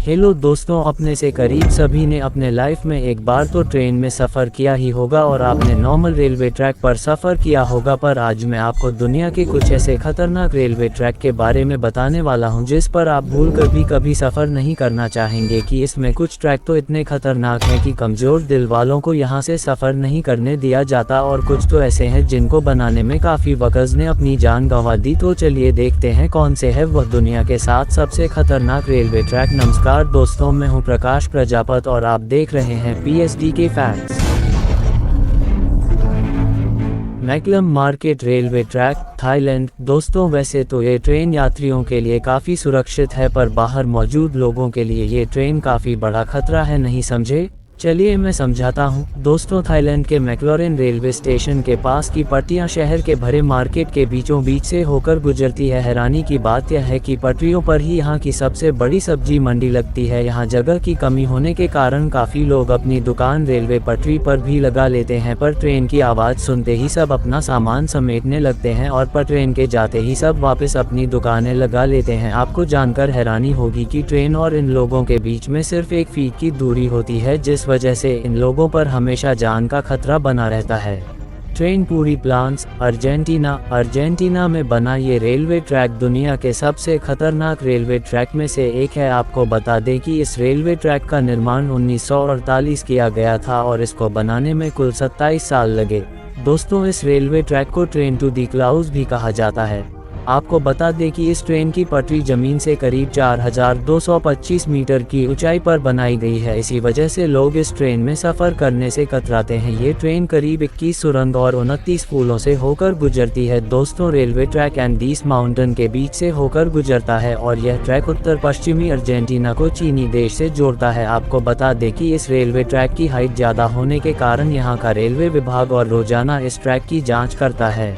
Hello दोस्तों, अपने से करीब सभी ने अपने लाइफ में एक बार तो ट्रेन में सफ़र किया ही होगा और आपने नॉर्मल रेलवे ट्रैक पर सफ़र किया होगा। पर आज मैं आपको दुनिया के कुछ ऐसे खतरनाक रेलवे ट्रैक के बारे में बताने वाला हूं जिस पर आप भूल कर भी कभी सफ़र नहीं करना चाहेंगे। कि इसमें कुछ ट्रैक तो इतने खतरनाक हैं कि कमज़ोर दिल वालों को यहाँ से सफ़र नहीं करने दिया जाता, और कुछ तो ऐसे हैं जिनको बनाने में काफ़ी वक्त ने अपनी जान गंवा दी। तो चलिए देखते हैं कौन से है वह दुनिया के 7 सबसे खतरनाक रेलवे ट्रैक। नमस्कार दोस्तों, मैं हूं प्रकाश प्रजापति और आप देख रहे हैं PSD के facts. McCullum market railway track, Thailand. दोस्तों, वैसे तो ये ट्रेन यात्रियों के लिए काफ़ी सुरक्षित है, पर बाहर मौजूद लोगों के लिए ये ट्रेन काफ़ी बड़ा खतरा है, नहीं समझे? चलिए मैं समझाता हूँ। दोस्तों, थाईलैंड के मैक्लोरेन रेलवे स्टेशन के पास की पटरियाँ शहर के भरे मार्केट के बीचों बीच से होकर गुजरती है। हैरानी की बात यह है कि पटरियों पर ही यहाँ की सबसे बड़ी सब्जी मंडी लगती है। यहाँ जगह की कमी होने के कारण काफ़ी लोग अपनी दुकान रेलवे पटरी पर भी लगा लेते हैं, पर ट्रेन की आवाज़ सुनते ही सब अपना सामान समेटने लगते हैं और पर ट्रेन के जाते ही सब वापस अपनी दुकानें लगा लेते हैं। आपको जानकर हैरानी होगी कि ट्रेन और इन लोगों के बीच में सिर्फ 1 फीट की दूरी होती है, जिस वजह से इन लोगों पर हमेशा जान का खतरा बना रहता है। ट्रेन पूरी प्लांस, अर्जेंटीना में बना ये रेलवे ट्रैक दुनिया के सबसे खतरनाक रेलवे ट्रैक में से एक है। आपको बता दें कि इस रेलवे ट्रैक का निर्माण 1948 किया गया था और इसको बनाने में कुल 27 साल लगे। दोस्तों, इस रेलवे ट्रैक को ट्रेन टू दी क्लाउड्स भी कहा जाता है। आपको बता दें कि इस ट्रेन की पटरी जमीन से करीब 4225 मीटर की ऊंचाई पर बनाई गई है। इसी वजह से लोग इस ट्रेन में सफ़र करने से कतराते हैं। ये ट्रेन करीब 21 सुरंग और 29 पुलों से होकर गुजरती है। दोस्तों, रेलवे ट्रैक एंडीज माउंटेन के बीच से होकर गुजरता है और यह ट्रैक उत्तर पश्चिमी अर्जेंटीना को चीनी देश से जोड़ता है। आपको बता दें कि इस रेलवे ट्रैक की हाइट ज़्यादा होने के कारण यहाँ का रेलवे विभाग और रोजाना इस ट्रैक की जाँच करता है।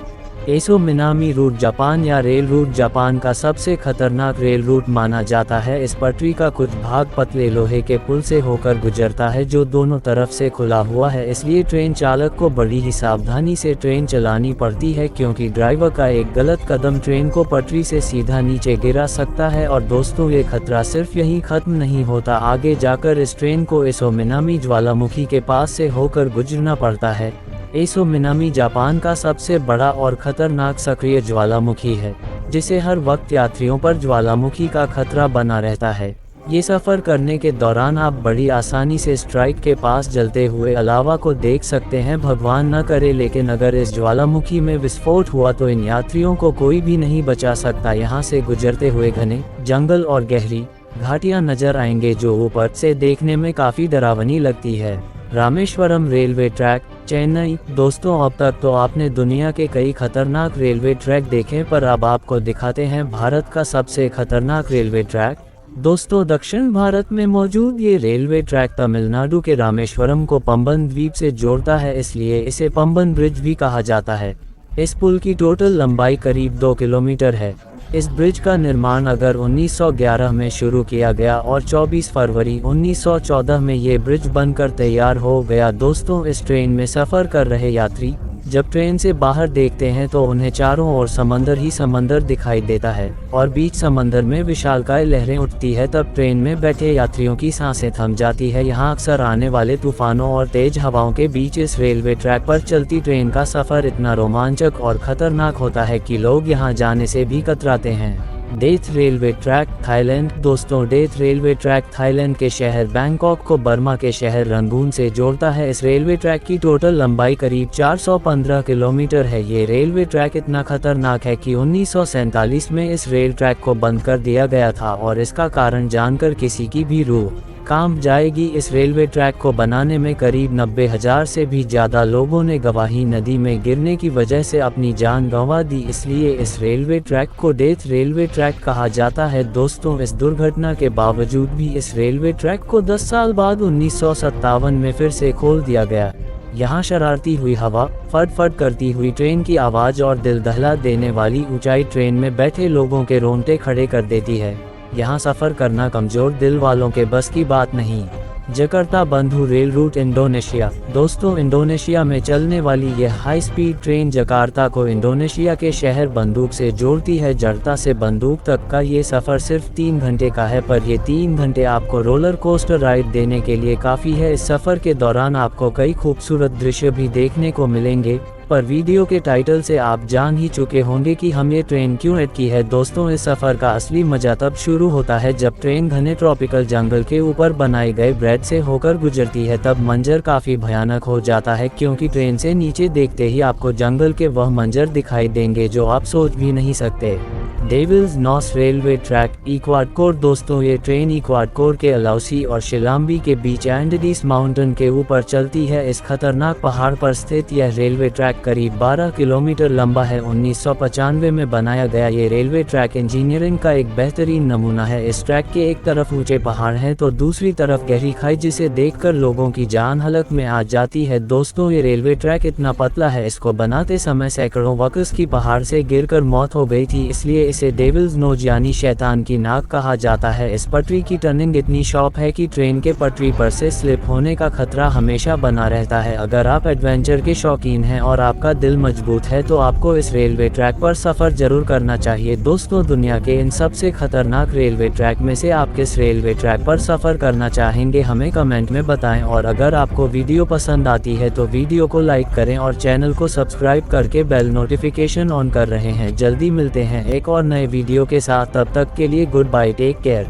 एसो मिनामी रूट जापान या रेल रूट जापान का सबसे खतरनाक रेल रूट माना जाता है। इस पटरी का कुछ भाग पतले लोहे के पुल से होकर गुजरता है जो दोनों तरफ से खुला हुआ है, इसलिए ट्रेन चालक को बड़ी ही सावधानी से ट्रेन चलानी पड़ती है, क्योंकि ड्राइवर का एक गलत कदम ट्रेन को पटरी से सीधा नीचे गिरा सकता है। और दोस्तों, ये खतरा सिर्फ यहीं खत्म नहीं होता, आगे जाकर इस ट्रेन को एसो मिनामी ज्वालामुखी के पास से होकर गुजरना पड़ता है। एसो मिनामी जापान का सबसे बड़ा और खतरनाक सक्रिय ज्वालामुखी है, जिसे हर वक्त यात्रियों पर ज्वालामुखी का खतरा बना रहता है। ये सफ़र करने के दौरान आप बड़ी आसानी से स्ट्राइक के पास जलते हुए अलावा को देख सकते हैं। भगवान न करे, लेकिन अगर इस ज्वालामुखी में विस्फोट हुआ तो इन यात्रियों को कोई भी नहीं बचा सकता। यहाँ से गुजरते हुए घने जंगल और गहरी घाटियाँ नजर आएंगे जो ऊपर से देखने में काफ़ी डरावनी लगती है। Rameswaram railway track, Chennai. दोस्तों, अब तक तो आपने दुनिया के कई खतरनाक रेलवे ट्रैक देखे, पर अब आपको दिखाते हैं भारत का सबसे खतरनाक रेलवे ट्रैक। दोस्तों, दक्षिण भारत में मौजूद ये रेलवे ट्रैक तमिलनाडु के रामेश्वरम को पंबन द्वीप से जोड़ता है, इसलिए इसे पंबन ब्रिज भी कहा जाता है। इस पुल की टोटल लंबाई करीब 2 किलोमीटर है। इस ब्रिज का निर्माण अगर 1911 में शुरू किया गया और 24 फरवरी 1914 में ये ब्रिज बनकर तैयार हो गया। दोस्तों, इस ट्रेन में सफ़र कर रहे यात्री जब ट्रेन से बाहर देखते हैं तो उन्हें चारों ओर समंदर ही समंदर दिखाई देता है और बीच समंदर में विशालकाय लहरें उठती है। तब ट्रेन में बैठे यात्रियों की सांसें थम जाती है। यहाँ अक्सर आने वाले तूफानों और तेज हवाओं के बीच इस रेलवे ट्रैक पर चलती ट्रेन का सफ़र इतना रोमांचक और खतरनाक होता है कि लोग यहाँ जाने से भी कतराते हैं। Death railway track, Thailand. दोस्तों, डेथ रेलवे ट्रैक थाईलैंड के शहर बैंकॉक को बर्मा के शहर रंगून से जोड़ता है। इस रेलवे ट्रैक की टोटल लंबाई करीब 415 किलोमीटर है। ये रेलवे ट्रैक इतना खतरनाक है कि 1947 में इस रेल ट्रैक को बंद कर दिया गया था, और इसका कारण जानकर किसी की भी रूह कांप जाएगी। इस रेलवे ट्रैक को बनाने में करीब 90,000 से भी ज़्यादा लोगों ने गवाही नदी में गिरने की वजह से अपनी जान गंवा दी, इसलिए इस रेलवे ट्रैक को डेथ रेलवे ट्रैक कहा जाता है। दोस्तों, इस दुर्घटना के बावजूद भी इस रेलवे ट्रैक को 10 साल बाद 1957 में फिर से खोल दिया गया। यहाँ शरारती हुई हवा, फट-फट करती हुई ट्रेन की आवाज़ और दिल दहला देने वाली ऊंचाई ट्रेन में बैठे लोगों के रोंगटे खड़े कर देती है। यहाँ सफ़र करना कमज़ोर दिल वालों के बस की बात नहीं। जकार्ता बंधु रेल रूट इंडोनेशिया। दोस्तों, इंडोनेशिया में चलने वाली यह हाई स्पीड ट्रेन जकार्ता को इंडोनेशिया के शहर बंदूक से जोड़ती है। जकार्ता से बंदूक तक का ये सफ़र सिर्फ 3 घंटे का है, पर ये 3 घंटे आपको रोलर कोस्टर राइड देने के लिए काफ़ी है। इस सफ़र के दौरान आपको कई खूबसूरत दृश्य भी देखने को मिलेंगे, पर वीडियो के टाइटल से आप जान ही चुके होंगे कि हम ये ट्रेन क्यों ऐड की है। दोस्तों, इस सफ़र का असली मज़ा तब शुरू होता है जब ट्रेन घने ट्रॉपिकल जंगल के ऊपर बनाए गए ब्रिज से होकर गुजरती है। तब मंजर काफ़ी भयानक हो जाता है, क्योंकि ट्रेन से नीचे देखते ही आपको जंगल के वह मंजर दिखाई देंगे जो आप सोच भी नहीं सकते। डेविल्स नॉस रेलवे ट्रैक इक्वाडोर। दोस्तों, ये ट्रेन इक्वाडोर के अलाउसी और शिलांबी के बीच एंडीज माउंटेन के ऊपर चलती है। इस खतरनाक पहाड़ पर स्थित यह रेलवे ट्रैक करीब 12 किलोमीटर लंबा है। 1995 में बनाया गया ये रेलवे ट्रैक इंजीनियरिंग का एक बेहतरीन नमूना है। इस ट्रैक के एक तरफ ऊंचे पहाड़ हैं तो दूसरी तरफ गहरी खाई, जिसे देखकर लोगों की जान हलक में आ जाती है। दोस्तों, ये रेलवे ट्रैक इतना पतला है, इसको बनाते समय सैकड़ों वर्कर्स की पहाड़ से गिरकर मौत हो गई थी, इसलिए इसे डेविल्स नोज यानी शैतान की नाक कहा जाता है। इस पटरी की टर्निंग इतनी शार्प है कि ट्रेन के पटरी पर से स्लिप होने का खतरा हमेशा बना रहता है। अगर आप एडवेंचर के शौकीन हैं और आपका दिल मजबूत है तो आपको इस रेलवे ट्रैक पर सफ़र जरूर करना चाहिए। दोस्तों, दुनिया के इन सबसे खतरनाक रेलवे ट्रैक में से आप किस रेलवे ट्रैक पर सफ़र करना चाहेंगे, हमें कमेंट में बताएं। और अगर आपको वीडियो पसंद आती है तो वीडियो को लाइक करें और चैनल को सब्सक्राइब करके बेल नोटिफिकेशन ऑन कर रहे हैं। जल्दी मिलते हैं एक और नए वीडियो के साथ, तब तक के लिए गुड बाय, टेक केयर।